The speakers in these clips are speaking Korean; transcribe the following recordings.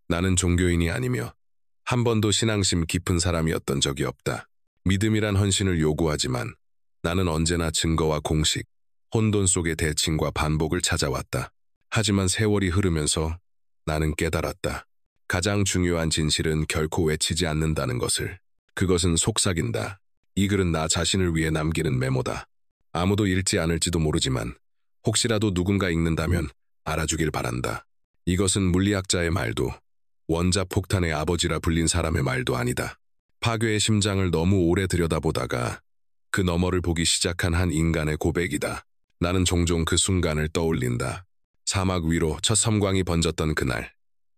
나는 종교인이 아니며 한 번도 신앙심 깊은 사람이었던 적이 없다. 믿음이란 헌신을 요구하지만 나는 언제나 증거와 공식, 혼돈 속의 대칭과 반복을 찾아왔다. 하지만 세월이 흐르면서 나는 깨달았다. 가장 중요한 진실은 결코 외치지 않는다는 것을. 그것은 속삭인다. 이 글은 나 자신을 위해 남기는 메모다. 아무도 읽지 않을지도 모르지만 혹시라도 누군가 읽는다면 알아주길 바란다. 이것은 물리학자의 말도 원자폭탄의 아버지라 불린 사람의 말도 아니다. 파괴의 심장을 너무 오래 들여다보다가 그 너머를 보기 시작한 한 인간의 고백이다. 나는 종종 그 순간을 떠올린다. 사막 위로 첫 섬광이 번졌던 그날.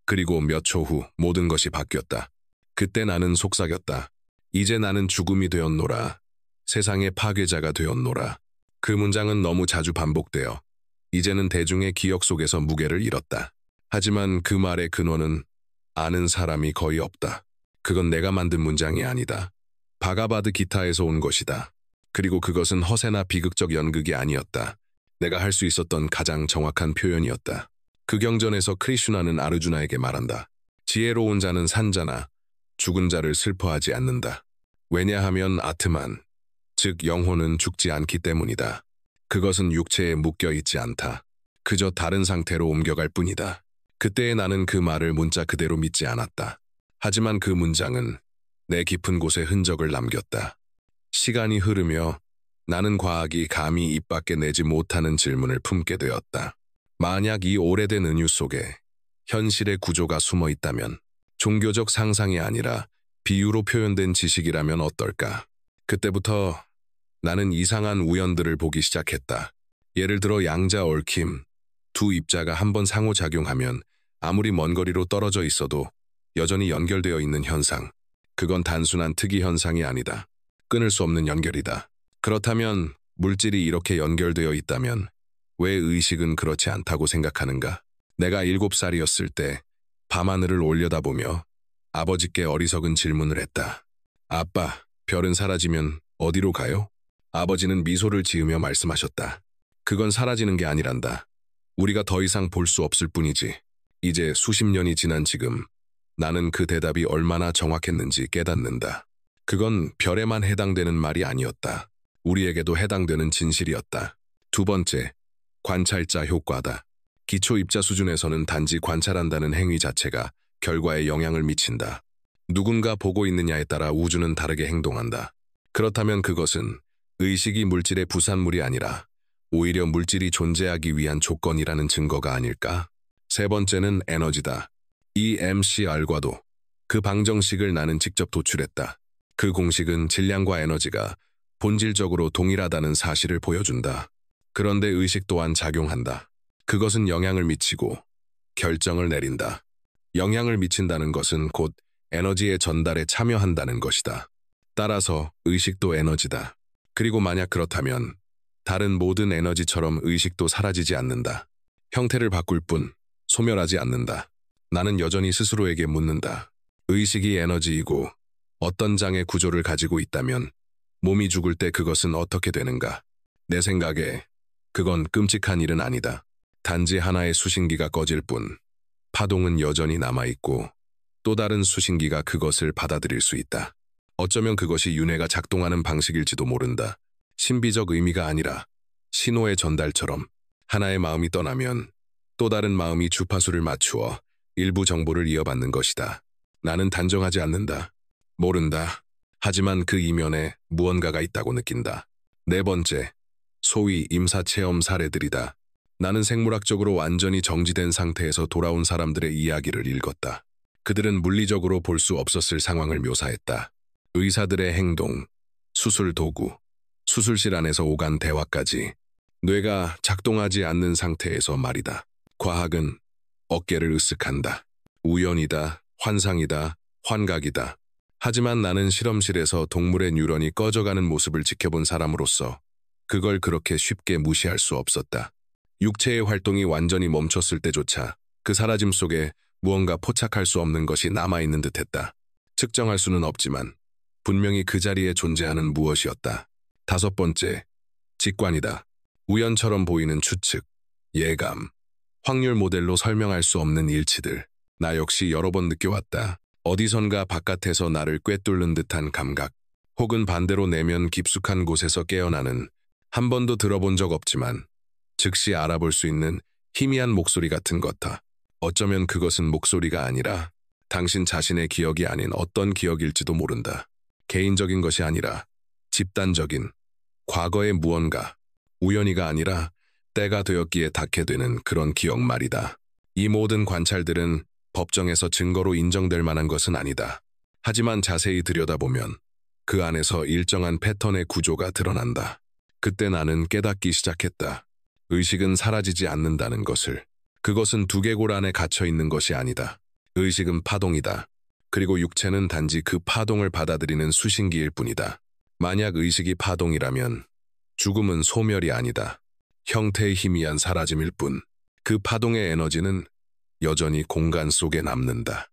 그리고 몇 초 후 모든 것이 바뀌었다. 그때 나는 속삭였다. 이제 나는 죽음이 되었노라. 세상의 파괴자가 되었노라. 그 문장은 너무 자주 반복되어 이제는 대중의 기억 속에서 무게를 잃었다. 하지만 그 말의 근원은 아는 사람이 거의 없다. 그건 내가 만든 문장이 아니다. 바가바드 기타에서 온 것이다. 그리고 그것은 허세나 비극적 연극이 아니었다. 내가 할 수 있었던 가장 정확한 표현이었다. 그 경전에서 크리슈나는 아르주나에게 말한다. 지혜로운 자는 산자나 죽은 자를 슬퍼하지 않는다. 왜냐하면 아트만, 즉 영혼은 죽지 않기 때문이다. 그것은 육체에 묶여 있지 않다. 그저 다른 상태로 옮겨갈 뿐이다. 그때의 나는 그 말을 문자 그대로 믿지 않았다. 하지만 그 문장은 내 깊은 곳에 흔적을 남겼다. 시간이 흐르며 나는 과학이 감히 입 밖에 내지 못하는 질문을 품게 되었다. 만약 이 오래된 은유 속에 현실의 구조가 숨어 있다면, 종교적 상상이 아니라 비유로 표현된 지식이라면 어떨까? 그때부터 나는 이상한 우연들을 보기 시작했다. 예를 들어 양자 얽힘, 두 입자가 한번 상호작용하면 아무리 먼 거리로 떨어져 있어도 여전히 연결되어 있는 현상. 그건 단순한 특이 현상이 아니다. 끊을 수 없는 연결이다. 그렇다면 물질이 이렇게 연결되어 있다면 왜 의식은 그렇지 않다고 생각하는가? 내가 7살이었을 때 밤하늘을 올려다보며 아버지께 어리석은 질문을 했다. 아빠, 별은 사라지면 어디로 가요? 아버지는 미소를 지으며 말씀하셨다. 그건 사라지는 게 아니란다. 우리가 더 이상 볼 수 없을 뿐이지. 이제 수십 년이 지난 지금 나는 그 대답이 얼마나 정확했는지 깨닫는다. 그건 별에만 해당되는 말이 아니었다. 우리에게도 해당되는 진실이었다. 두 번째, 관찰자 효과다. 기초 입자 수준에서는 단지 관찰한다는 행위 자체가 결과에 영향을 미친다. 누군가 보고 있느냐에 따라 우주는 다르게 행동한다. 그렇다면 그것은 의식이 물질의 부산물이 아니라 오히려 물질이 존재하기 위한 조건이라는 증거가 아닐까? 세 번째는 에너지다. EMCR과도 그 방정식을 나는 직접 도출했다. 그 공식은 질량과 에너지가 본질적으로 동일하다는 사실을 보여준다. 그런데 의식 또한 작용한다. 그것은 영향을 미치고 결정을 내린다. 영향을 미친다는 것은 곧 에너지의 전달에 참여한다는 것이다. 따라서 의식도 에너지다. 그리고 만약 그렇다면 다른 모든 에너지처럼 의식도 사라지지 않는다. 형태를 바꿀 뿐 소멸하지 않는다. 나는 여전히 스스로에게 묻는다. 의식이 에너지이고 어떤 장의 구조를 가지고 있다면 몸이 죽을 때 그것은 어떻게 되는가? 내 생각에 그건 끔찍한 일은 아니다. 단지 하나의 수신기가 꺼질 뿐 파동은 여전히 남아있고 또 다른 수신기가 그것을 받아들일 수 있다. 어쩌면 그것이 윤회가 작동하는 방식일지도 모른다. 신비적 의미가 아니라 신호의 전달처럼 하나의 마음이 떠나면 또 다른 마음이 주파수를 맞추어 일부 정보를 이어받는 것이다. 나는 단정하지 않는다. 모른다. 하지만 그 이면에 무언가가 있다고 느낀다. 네 번째, 소위 임사체험 사례들이다. 나는 생물학적으로 완전히 정지된 상태에서 돌아온 사람들의 이야기를 읽었다. 그들은 물리적으로 볼 수 없었을 상황을 묘사했다. 의사들의 행동, 수술 도구, 수술실 안에서 오간 대화까지 뇌가 작동하지 않는 상태에서 말이다. 과학은 어깨를 으쓱한다. 우연이다, 환상이다, 환각이다. 하지만 나는 실험실에서 동물의 뉴런이 꺼져가는 모습을 지켜본 사람으로서 그걸 그렇게 쉽게 무시할 수 없었다. 육체의 활동이 완전히 멈췄을 때조차 그 사라짐 속에 무언가 포착할 수 없는 것이 남아있는 듯했다. 측정할 수는 없지만 분명히 그 자리에 존재하는 무엇이었다. 다섯 번째, 직관이다. 우연처럼 보이는 추측, 예감, 확률 모델로 설명할 수 없는 일치들. 나 역시 여러 번 느껴왔다. 어디선가 바깥에서 나를 꿰뚫는 듯한 감각, 혹은 반대로 내면 깊숙한 곳에서 깨어나는, 한 번도 들어본 적 없지만 즉시 알아볼 수 있는 희미한 목소리 같은 것다. 어쩌면 그것은 목소리가 아니라 당신 자신의 기억이 아닌 어떤 기억일지도 모른다. 개인적인 것이 아니라 집단적인, 과거의 무언가, 우연히가 아니라 때가 되었기에 닿게 되는 그런 기억 말이다. 이 모든 관찰들은 법정에서 증거로 인정될 만한 것은 아니다. 하지만 자세히 들여다보면 그 안에서 일정한 패턴의 구조가 드러난다. 그때 나는 깨닫기 시작했다. 의식은 사라지지 않는다는 것을. 그것은 두개골 안에 갇혀 있는 것이 아니다. 의식은 파동이다. 그리고 육체는 단지 그 파동을 받아들이는 수신기일 뿐이다. 만약 의식이 파동이라면 죽음은 소멸이 아니다. 형태의 희미한 사라짐일 뿐. 그 파동의 에너지는 여전히 공간 속에 남는다.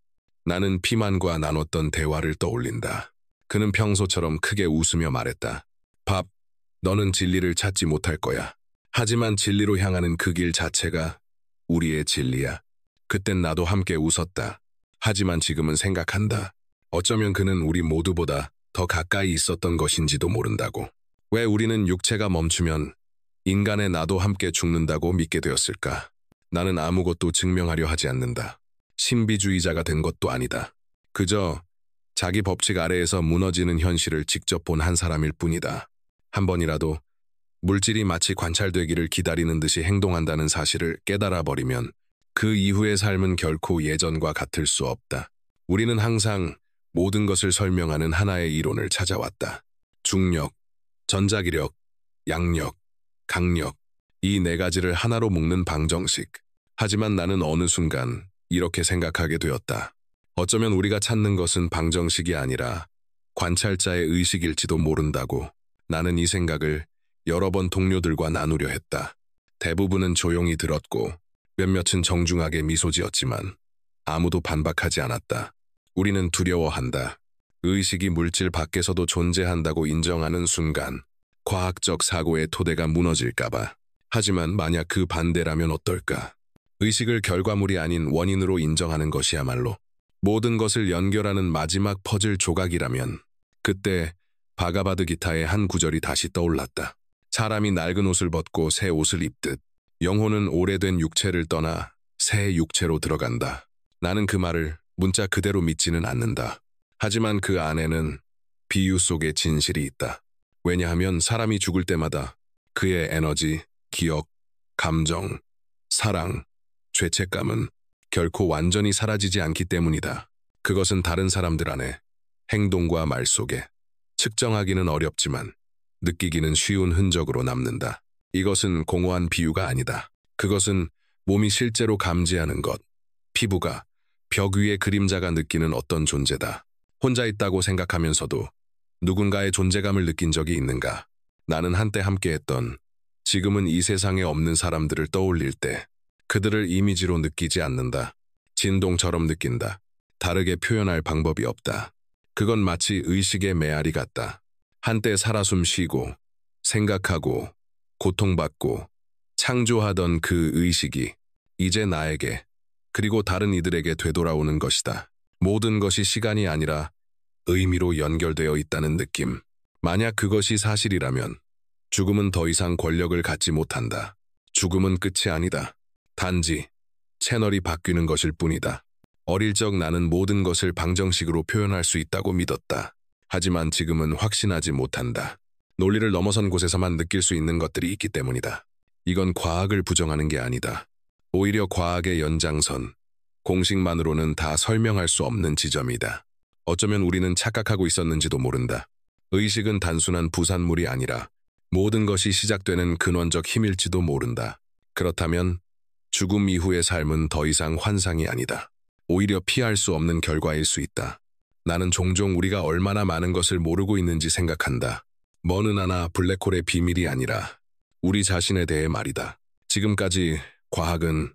나는 피만과 나눴던 대화를 떠올린다. 그는 평소처럼 크게 웃으며 말했다. 밥, 너는 진리를 찾지 못할 거야. 하지만 진리로 향하는 그 길 자체가 우리의 진리야. 그땐 나도 함께 웃었다. 하지만 지금은 생각한다. 어쩌면 그는 우리 모두보다 더 가까이 있었던 것인지도 모른다고. 왜 우리는 육체가 멈추면 인간의 나도 함께 죽는다고 믿게 되었을까? 나는 아무것도 증명하려 하지 않는다. 신비주의자가 된 것도 아니다. 그저 자기 법칙 아래에서 무너지는 현실을 직접 본 한 사람일 뿐이다. 한 번이라도 물질이 마치 관찰되기를 기다리는 듯이 행동한다는 사실을 깨달아버리면 그 이후의 삶은 결코 예전과 같을 수 없다. 우리는 항상 모든 것을 설명하는 하나의 이론을 찾아왔다. 중력, 전자기력, 양력, 강력, 이 네 가지를 하나로 묶는 방정식. 하지만 나는 어느 순간 이렇게 생각하게 되었다. 어쩌면 우리가 찾는 것은 방정식이 아니라 관찰자의 의식일지도 모른다고. 나는 이 생각을 여러 번 동료들과 나누려 했다. 대부분은 조용히 들었고 몇몇은 정중하게 미소 지었지만 아무도 반박하지 않았다. 우리는 두려워한다. 의식이 물질 밖에서도 존재한다고 인정하는 순간 과학적 사고의 토대가 무너질까봐. 하지만 만약 그 반대라면 어떨까? 의식을 결과물이 아닌 원인으로 인정하는 것이야말로 모든 것을 연결하는 마지막 퍼즐 조각이라면. 그때 바가바드 기타의 한 구절이 다시 떠올랐다. 사람이 낡은 옷을 벗고 새 옷을 입듯 영혼은 오래된 육체를 떠나 새 육체로 들어간다. 나는 그 말을 문자 그대로 믿지는 않는다. 하지만 그 안에는 비유 속의 진실이 있다. 왜냐하면 사람이 죽을 때마다 그의 에너지, 기억, 감정, 사랑, 죄책감은 결코 완전히 사라지지 않기 때문이다. 그것은 다른 사람들 안에, 행동과 말 속에 측정하기는 어렵지만 느끼기는 쉬운 흔적으로 남는다. 이것은 공허한 비유가 아니다. 그것은 몸이 실제로 감지하는 것, 피부가, 벽 위의 그림자가 느끼는 어떤 존재다. 혼자 있다고 생각하면서도 누군가의 존재감을 느낀 적이 있는가? 나는 한때 함께했던, 지금은 이 세상에 없는 사람들을 떠올릴 때 그들을 이미지로 느끼지 않는다. 진동처럼 느낀다. 다르게 표현할 방법이 없다. 그건 마치 의식의 메아리 같다. 한때 살아 숨 쉬고 생각하고 고통받고 창조하던 그 의식이 이제 나에게 그리고 다른 이들에게 되돌아오는 것이다. 모든 것이 시간이 아니라 의미로 연결되어 있다는 느낌. 만약 그것이 사실이라면 죽음은 더 이상 권력을 갖지 못한다. 죽음은 끝이 아니다. 단지 채널이 바뀌는 것일 뿐이다. 어릴 적 나는 모든 것을 방정식으로 표현할 수 있다고 믿었다. 하지만 지금은 확신하지 못한다. 논리를 넘어선 곳에서만 느낄 수 있는 것들이 있기 때문이다. 이건 과학을 부정하는 게 아니다. 오히려 과학의 연장선, 공식만으로는 다 설명할 수 없는 지점이다. 어쩌면 우리는 착각하고 있었는지도 모른다. 의식은 단순한 부산물이 아니라 모든 것이 시작되는 근원적 힘일지도 모른다. 그렇다면 죽음 이후의 삶은 더 이상 환상이 아니다. 오히려 피할 수 없는 결과일 수 있다. 나는 종종 우리가 얼마나 많은 것을 모르고 있는지 생각한다. 먼 은하나 블랙홀의 비밀이 아니라 우리 자신에 대해 말이다. 지금까지 과학은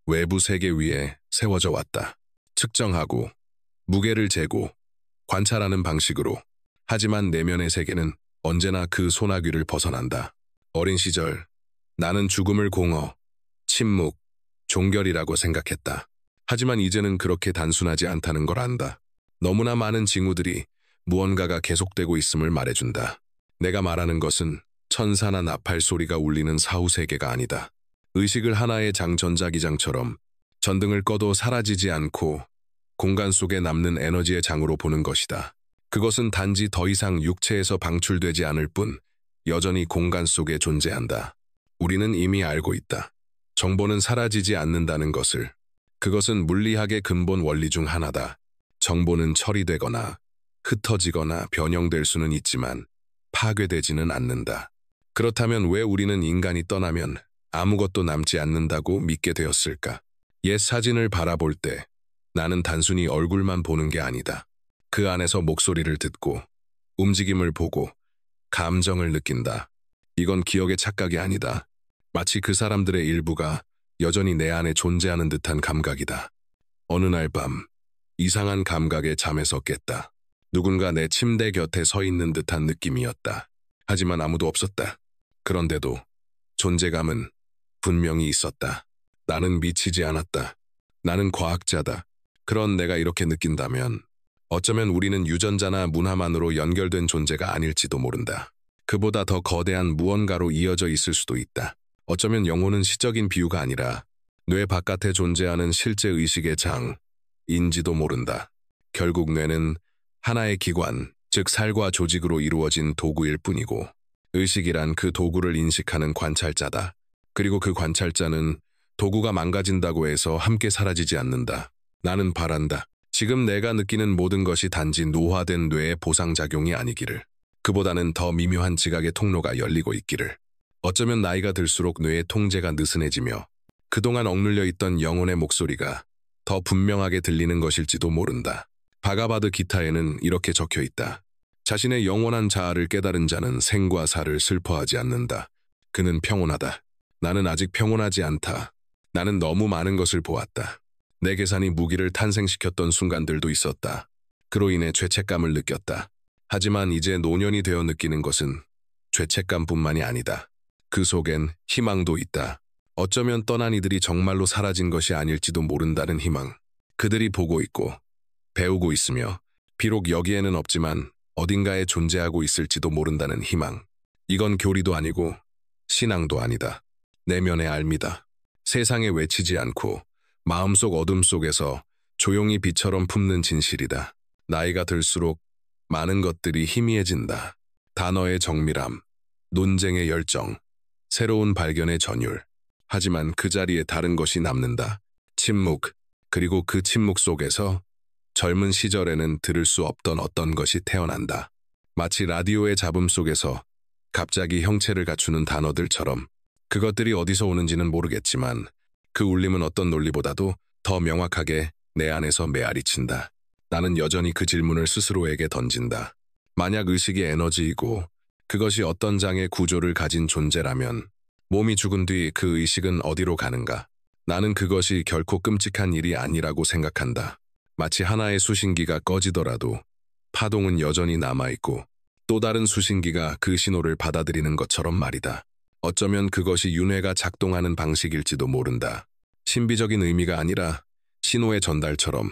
외부 세계 위에 세워져 왔다. 측정하고 무게를 재고 관찰하는 방식으로. 하지만 내면의 세계는 언제나 그 소나귀를 벗어난다. 어린 시절 나는 죽음을 공허, 침묵, 종결이라고 생각했다. 하지만 이제는 그렇게 단순하지 않다는 걸 안다. 너무나 많은 징후들이 무언가가 계속되고 있음을 말해준다. 내가 말하는 것은 천사나 나팔 소리가 울리는 사후세계가 아니다. 의식을 하나의 전자기장처럼 전등을 꺼도 사라지지 않고 공간 속에 남는 에너지의 장으로 보는 것이다. 그것은 단지 더 이상 육체에서 방출되지 않을 뿐 여전히 공간 속에 존재한다. 우리는 이미 알고 있다. 정보는 사라지지 않는다는 것을. 그것은 물리학의 근본 원리 중 하나다. 정보는 처리되거나 흩어지거나 변형될 수는 있지만 파괴되지는 않는다. 그렇다면 왜 우리는 인간이 떠나면 아무것도 남지 않는다고 믿게 되었을까? 옛 사진을 바라볼 때 나는 단순히 얼굴만 보는 게 아니다. 그 안에서 목소리를 듣고 움직임을 보고 감정을 느낀다. 이건 기억의 착각이 아니다. 마치 그 사람들의 일부가 여전히 내 안에 존재하는 듯한 감각이다. 어느 날 밤 이상한 감각에 잠에서 깼다. 누군가 내 침대 곁에 서 있는 듯한 느낌이었다. 하지만 아무도 없었다. 그런데도 존재감은 분명히 있었다. 나는 미치지 않았다. 나는 과학자다. 그런 내가 이렇게 느낀다면 어쩌면 우리는 유전자나 문화만으로 연결된 존재가 아닐지도 모른다. 그보다 더 거대한 무언가로 이어져 있을 수도 있다. 어쩌면 영혼은 시적인 비유가 아니라 뇌 바깥에 존재하는 실제 의식의 장인지도 모른다. 결국 뇌는 하나의 기관, 즉 살과 조직으로 이루어진 도구일 뿐이고 의식이란 그 도구를 인식하는 관찰자다. 그리고 그 관찰자는 도구가 망가진다고 해서 함께 사라지지 않는다. 나는 바란다. 지금 내가 느끼는 모든 것이 단지 노화된 뇌의 보상작용이 아니기를. 그보다는 더 미묘한 지각의 통로가 열리고 있기를. 어쩌면 나이가 들수록 뇌의 통제가 느슨해지며 그동안 억눌려 있던 영혼의 목소리가 더 분명하게 들리는 것일지도 모른다. 바가바드 기타에는 이렇게 적혀 있다. 자신의 영원한 자아를 깨달은 자는 생과 사를 슬퍼하지 않는다. 그는 평온하다. 나는 아직 평온하지 않다. 나는 너무 많은 것을 보았다. 내 계산이 무기를 탄생시켰던 순간들도 있었다. 그로 인해 죄책감을 느꼈다. 하지만 이제 노년이 되어 느끼는 것은 죄책감뿐만이 아니다. 그 속엔 희망도 있다. 어쩌면 떠난 이들이 정말로 사라진 것이 아닐지도 모른다는 희망. 그들이 보고 있고 배우고 있으며 비록 여기에는 없지만 어딘가에 존재하고 있을지도 모른다는 희망. 이건 교리도 아니고 신앙도 아니다. 내면의 알미다. 세상에 외치지 않고 마음속 어둠 속에서 조용히 비처럼 품는 진실이다. 나이가 들수록 많은 것들이 희미해진다. 단어의 정밀함, 논쟁의 열정, 새로운 발견의 전율. 하지만 그 자리에 다른 것이 남는다. 침묵, 그리고 그 침묵 속에서 젊은 시절에는 들을 수 없던 어떤 것이 태어난다. 마치 라디오의 잡음 속에서 갑자기 형체를 갖추는 단어들처럼. 그것들이 어디서 오는지는 모르겠지만 그 울림은 어떤 논리보다도 더 명확하게 내 안에서 메아리친다. 나는 여전히 그 질문을 스스로에게 던진다. 만약 의식이 에너지이고 그것이 어떤 장의 구조를 가진 존재라면 몸이 죽은 뒤 그 의식은 어디로 가는가? 나는 그것이 결코 끔찍한 일이 아니라고 생각한다. 마치 하나의 수신기가 꺼지더라도 파동은 여전히 남아있고 또 다른 수신기가 그 신호를 받아들이는 것처럼 말이다. 어쩌면 그것이 윤회가 작동하는 방식일지도 모른다. 신비적인 의미가 아니라 신호의 전달처럼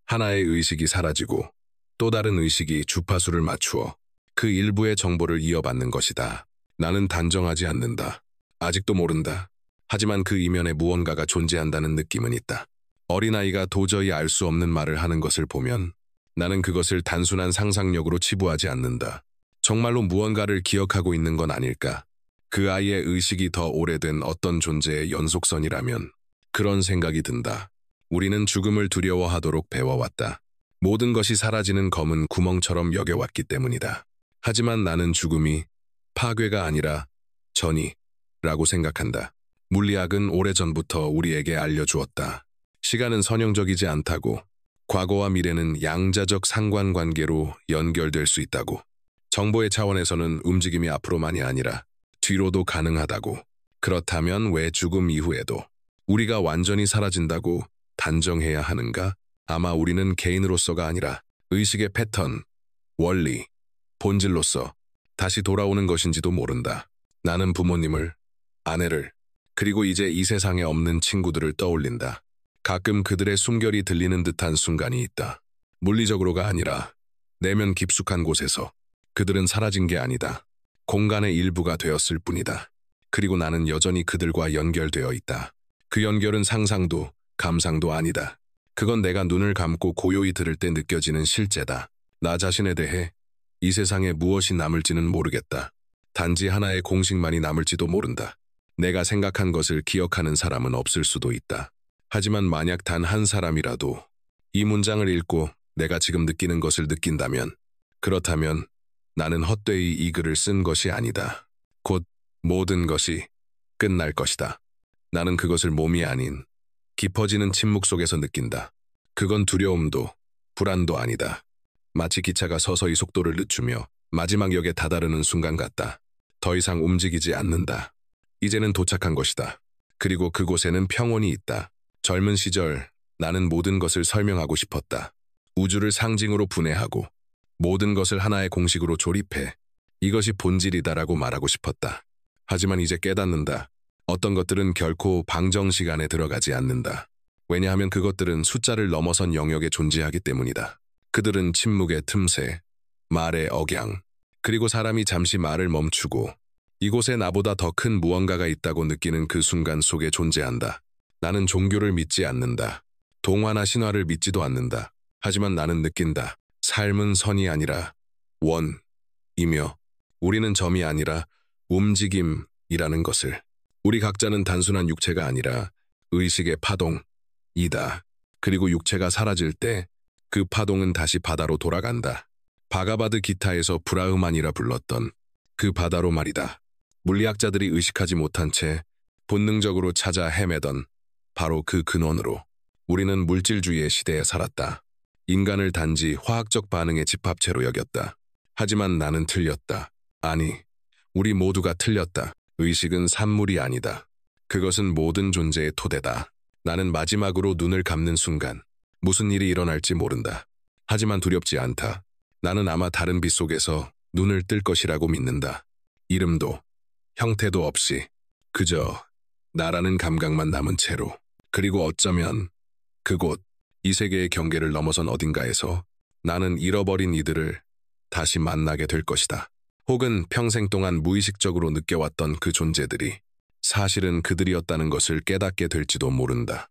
하나의 의식이 사라지고 또 다른 의식이 주파수를 맞추어 그 일부의 정보를 이어받는 것이다. 나는 단정하지 않는다. 아직도 모른다. 하지만 그 이면에 무언가가 존재한다는 느낌은 있다. 어린아이가 도저히 알 수 없는 말을 하는 것을 보면 나는 그것을 단순한 상상력으로 치부하지 않는다. 정말로 무언가를 기억하고 있는 건 아닐까? 그 아이의 의식이 더 오래된 어떤 존재의 연속선이라면 그런 생각이 든다. 우리는 죽음을 두려워하도록 배워왔다. 모든 것이 사라지는 검은 구멍처럼 여겨왔기 때문이다. 하지만 나는 죽음이 파괴가 아니라 전이라고 생각한다. 물리학은 오래전부터 우리에게 알려주었다. 시간은 선형적이지 않다고, 과거와 미래는 양자적 상관관계로 연결될 수 있다고, 정보의 차원에서는 움직임이 앞으로만이 아니라 뒤로도 가능하다고. 그렇다면 왜 죽음 이후에도 우리가 완전히 사라진다고 단정해야 하는가? 아마 우리는 개인으로서가 아니라 의식의 패턴, 원리, 본질로서 다시 돌아오는 것인지도 모른다. 나는 부모님을, 아내를, 그리고 이제 이 세상에 없는 친구들을 떠올린다. 가끔 그들의 숨결이 들리는 듯한 순간이 있다. 물리적으로가 아니라 내면 깊숙한 곳에서. 그들은 사라진 게 아니다. 공간의 일부가 되었을 뿐이다. 그리고 나는 여전히 그들과 연결되어 있다. 그 연결은 상상도 감상도 아니다. 그건 내가 눈을 감고 고요히 들을 때 느껴지는 실제다. 나 자신에 대해 이 세상에 무엇이 남을지는 모르겠다. 단지 하나의 공식만이 남을지도 모른다. 내가 생각한 것을 기억하는 사람은 없을 수도 있다. 하지만 만약 단 한 사람이라도 이 문장을 읽고 내가 지금 느끼는 것을 느낀다면, 그렇다면 나는 헛되이 이 글을 쓴 것이 아니다. 곧 모든 것이 끝날 것이다. 나는 그것을 몸이 아닌 깊어지는 침묵 속에서 느낀다. 그건 두려움도 불안도 아니다. 마치 기차가 서서히 속도를 늦추며 마지막 역에 다다르는 순간 같다. 더 이상 움직이지 않는다. 이제는 도착한 것이다. 그리고 그곳에는 평온이 있다. 젊은 시절 나는 모든 것을 설명하고 싶었다. 우주를 상징으로 분해하고 모든 것을 하나의 공식으로 조립해 이것이 본질이다라고 말하고 싶었다. 하지만 이제 깨닫는다. 어떤 것들은 결코 방정식 안에 들어가지 않는다. 왜냐하면 그것들은 숫자를 넘어선 영역에 존재하기 때문이다. 그들은 침묵의 틈새, 말의 억양, 그리고 사람이 잠시 말을 멈추고 이곳에 나보다 더 큰 무언가가 있다고 느끼는 그 순간 속에 존재한다. 나는 종교를 믿지 않는다. 동화나 신화를 믿지도 않는다. 하지만 나는 느낀다. 삶은 선이 아니라 원이며 우리는 점이 아니라 움직임이라는 것을. 우리 각자는 단순한 육체가 아니라 의식의 파동이다. 그리고 육체가 사라질 때 그 파동은 다시 바다로 돌아간다. 바가바드 기타에서 브라흐만이라 불렀던 그 바다로 말이다. 물리학자들이 의식하지 못한 채 본능적으로 찾아 헤매던 바로 그 근원으로. 우리는 물질주의의 시대에 살았다. 인간을 단지 화학적 반응의 집합체로 여겼다. 하지만 나는 틀렸다. 아니, 우리 모두가 틀렸다. 의식은 산물이 아니다. 그것은 모든 존재의 토대다. 나는 마지막으로 눈을 감는 순간 무슨 일이 일어날지 모른다. 하지만 두렵지 않다. 나는 아마 다른 빛 속에서 눈을 뜰 것이라고 믿는다. 이름도 형태도 없이 그저 나라는 감각만 남은 채로. 그리고 어쩌면 그곳, 이 세계의 경계를 넘어선 어딘가에서 나는 잃어버린 이들을 다시 만나게 될 것이다. 혹은 평생 동안 무의식적으로 느껴왔던 그 존재들이 사실은 그들이었다는 것을 깨닫게 될지도 모른다.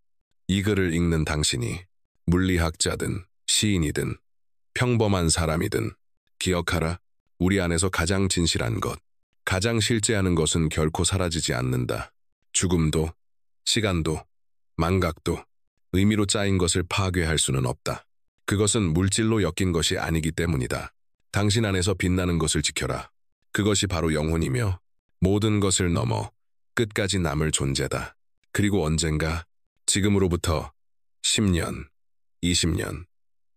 이 글을 읽는 당신이 물리학자든 시인이든 평범한 사람이든 기억하라. 우리 안에서 가장 진실한 것, 가장 실제하는 것은 결코 사라지지 않는다. 죽음도, 시간도, 망각도 의미로 짜인 것을 파괴할 수는 없다. 그것은 물질로 엮인 것이 아니기 때문이다. 당신 안에서 빛나는 것을 지켜라. 그것이 바로 영혼이며 모든 것을 넘어 끝까지 남을 존재다. 그리고 언젠가 지금으로부터 10년, 20년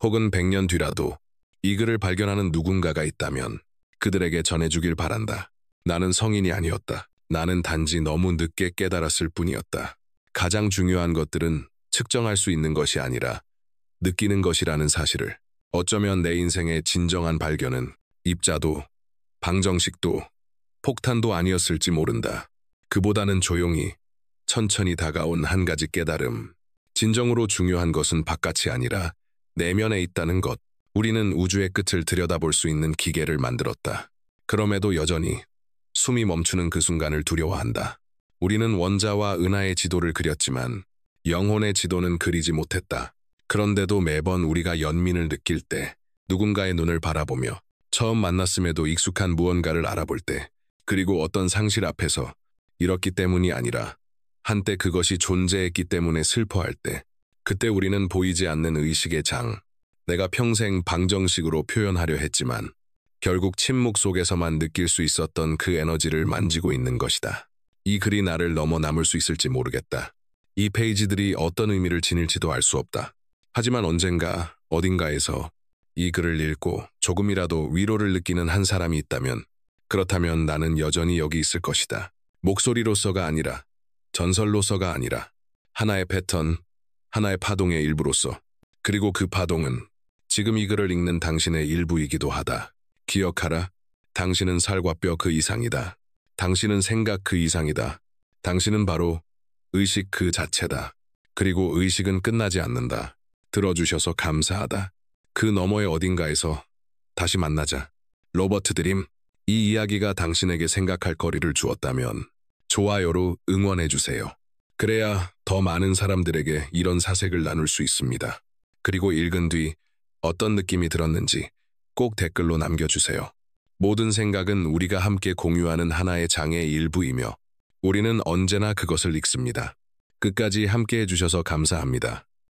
혹은 100년 뒤라도 이 글을 발견하는 누군가가 있다면 그들에게 전해주길 바란다. 나는 성인이 아니었다. 나는 단지 너무 늦게 깨달았을 뿐이었다. 가장 중요한 것들은 측정할 수 있는 것이 아니라 느끼는 것이라는 사실을. 어쩌면 내 인생의 진정한 발견은 입자도, 방정식도, 폭탄도 아니었을지 모른다. 그보다는 조용히, 천천히 다가온 한 가지 깨달음. 진정으로 중요한 것은 바깥이 아니라 내면에 있다는 것. 우리는 우주의 끝을 들여다볼 수 있는 기계를 만들었다. 그럼에도 여전히 숨이 멈추는 그 순간을 두려워한다. 우리는 원자와 은하의 지도를 그렸지만 영혼의 지도는 그리지 못했다. 그런데도 매번 우리가 연민을 느낄 때, 누군가의 눈을 바라보며 처음 만났음에도 익숙한 무언가를 알아볼 때, 그리고 어떤 상실 앞에서 잃었기 때문이 아니라 한때 그것이 존재했기 때문에 슬퍼할 때, 그때 우리는 보이지 않는 의식의 장, 내가 평생 방정식으로 표현하려 했지만 결국 침묵 속에서만 느낄 수 있었던 그 에너지를 만지고 있는 것이다. 이 글이 나를 넘어 남을 수 있을지 모르겠다. 이 페이지들이 어떤 의미를 지닐지도 알 수 없다. 하지만 언젠가 어딘가에서 이 글을 읽고 조금이라도 위로를 느끼는 한 사람이 있다면, 그렇다면 나는 여전히 여기 있을 것이다. 목소리로서가 아니라, 전설로서가 아니라 하나의 패턴, 하나의 파동의 일부로서. 그리고 그 파동은 지금 이 글을 읽는 당신의 일부이기도 하다. 기억하라. 당신은 살과 뼈 그 이상이다. 당신은 생각 그 이상이다. 당신은 바로 의식 그 자체다. 그리고 의식은 끝나지 않는다. 들어주셔서 감사하다. 그 너머의 어딘가에서 다시 만나자. 로버트 드림, 이 이야기가 당신에게 생각할 거리를 주었다면 좋아요로 응원해주세요. 그래야 더 많은 사람들에게 이런 사색을 나눌 수 있습니다. 그리고 읽은 뒤 어떤 느낌이 들었는지 꼭 댓글로 남겨주세요. 모든 생각은 우리가 함께 공유하는 하나의 장의 일부이며 우리는 언제나 그것을 읽습니다. 끝까지 함께 해주셔서 감사합니다.